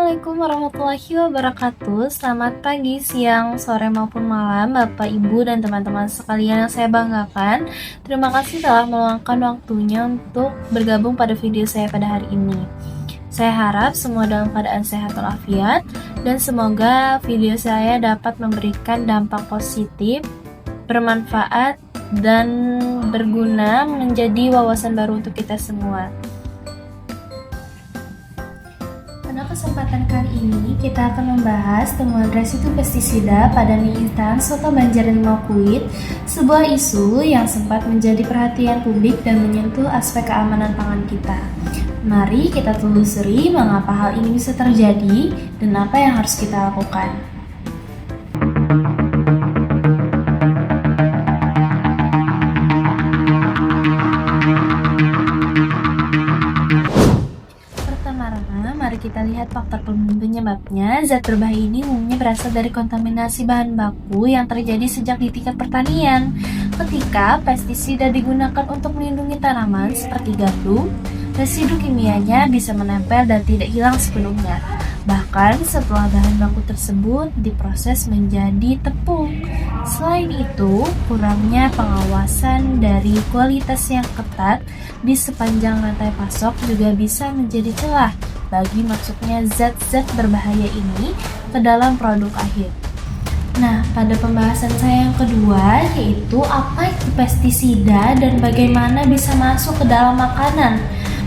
Assalamualaikum warahmatullahi wabarakatuh. Selamat pagi, siang, sore maupun malam Bapak, Ibu, dan teman-teman sekalian yang saya banggakan. Terima kasih telah meluangkan waktunya untuk bergabung pada video saya pada hari ini. Saya harap semua dalam keadaan sehat walafiat, dan semoga video saya dapat memberikan dampak positif, bermanfaat, dan berguna menjadi wawasan baru untuk kita semua. Pada kesempatan kali ini kita akan membahas temuan residu pestisida pada mie instan soto Banjaran Limau Kuit, sebuah isu yang sempat menjadi perhatian publik dan menyentuh aspek keamanan pangan kita. Mari kita telusuri mengapa hal ini bisa terjadi dan apa yang harus kita lakukan. Mari kita lihat faktor penyebabnya. Zat berbahaya ini umumnya berasal dari kontaminasi bahan baku yang terjadi sejak di tingkat pertanian. Ketika pestisida digunakan untuk melindungi tanaman seperti gandum, residu kimianya bisa menempel dan tidak hilang sepenuhnya. Bahkan setelah bahan baku tersebut diproses menjadi tepung. Selain itu, kurangnya pengawasan dari kualitas yang ketat di sepanjang rantai pasok juga bisa menjadi celah bagi masuknya zat-zat berbahaya ini ke dalam produk akhir. Nah, pada pembahasan saya yang kedua, yaitu apa itu pestisida dan bagaimana bisa masuk ke dalam makanan.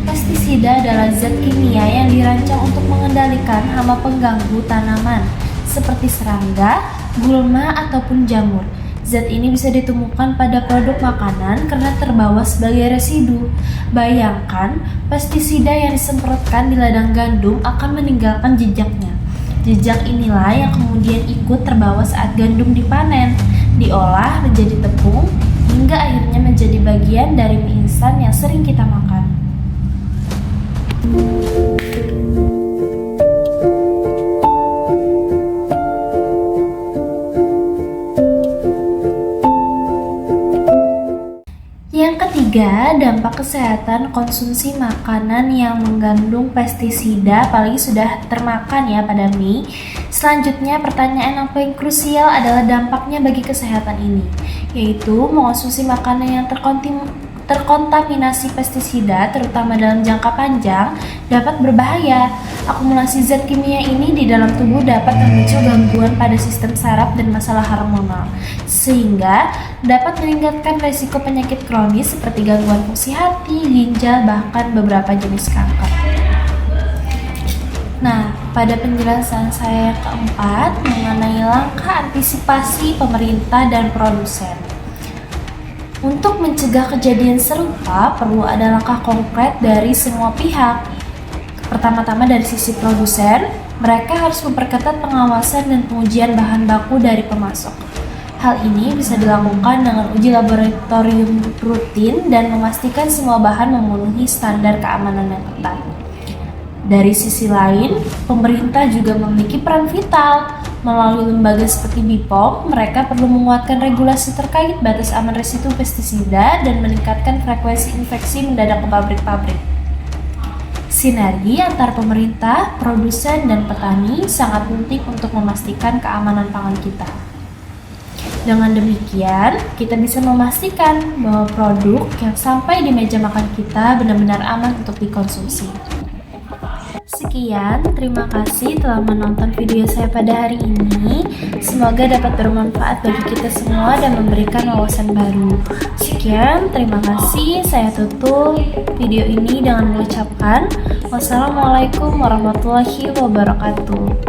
Pestisida adalah zat kimia yang dirancang untuk mengendalikan hama pengganggu tanaman, seperti serangga, gulma, ataupun jamur. Zat ini bisa ditemukan pada produk makanan karena terbawa sebagai residu. Bayangkan, pestisida yang disemprotkan di ladang gandum akan meninggalkan jejaknya. Jejak inilah yang kemudian ikut terbawa saat gandum dipanen, diolah menjadi tepung, hingga akhirnya menjadi bagian dari mie instan yang sering kita makan. Yang ketiga, dampak kesehatan konsumsi makanan yang mengandung pestisida, apalagi sudah termakan ya pada mie. Selanjutnya, pertanyaan yang paling krusial adalah dampaknya bagi kesehatan ini, yaitu mengonsumsi makanan yang terkontaminasi pestisida, terutama dalam jangka panjang, dapat berbahaya. Akumulasi zat kimia ini di dalam tubuh dapat memicu gangguan pada sistem saraf dan masalah hormonal, sehingga dapat meningkatkan risiko penyakit kronis seperti gangguan fungsi hati, ginjal, bahkan beberapa jenis kanker. Nah, pada penjelasan saya yang keempat mengenai langkah antisipasi pemerintah dan produsen. Untuk mencegah kejadian serupa, perlu ada langkah konkret dari semua pihak. Pertama-tama dari sisi produsen, mereka harus memperketat pengawasan dan pengujian bahan baku dari pemasok. Hal ini bisa dilakukan dengan uji laboratorium rutin dan memastikan semua bahan memenuhi standar keamanan yang ketat. Dari sisi lain, pemerintah juga memiliki peran vital. Melalui lembaga seperti BPOM, mereka perlu menguatkan regulasi terkait batas aman residu pestisida dan meningkatkan frekuensi inspeksi mendadak ke pabrik-pabrik. Sinergi antar pemerintah, produsen, dan petani sangat penting untuk memastikan keamanan pangan kita. Dengan demikian, kita bisa memastikan bahwa produk yang sampai di meja makan kita benar-benar aman untuk dikonsumsi. Sekian, terima kasih telah menonton video saya pada hari ini. Semoga dapat bermanfaat bagi kita semua dan memberikan wawasan baru. Sekian, terima kasih. Saya tutup video ini dengan mengucapkan wassalamualaikum warahmatullahi wabarakatuh.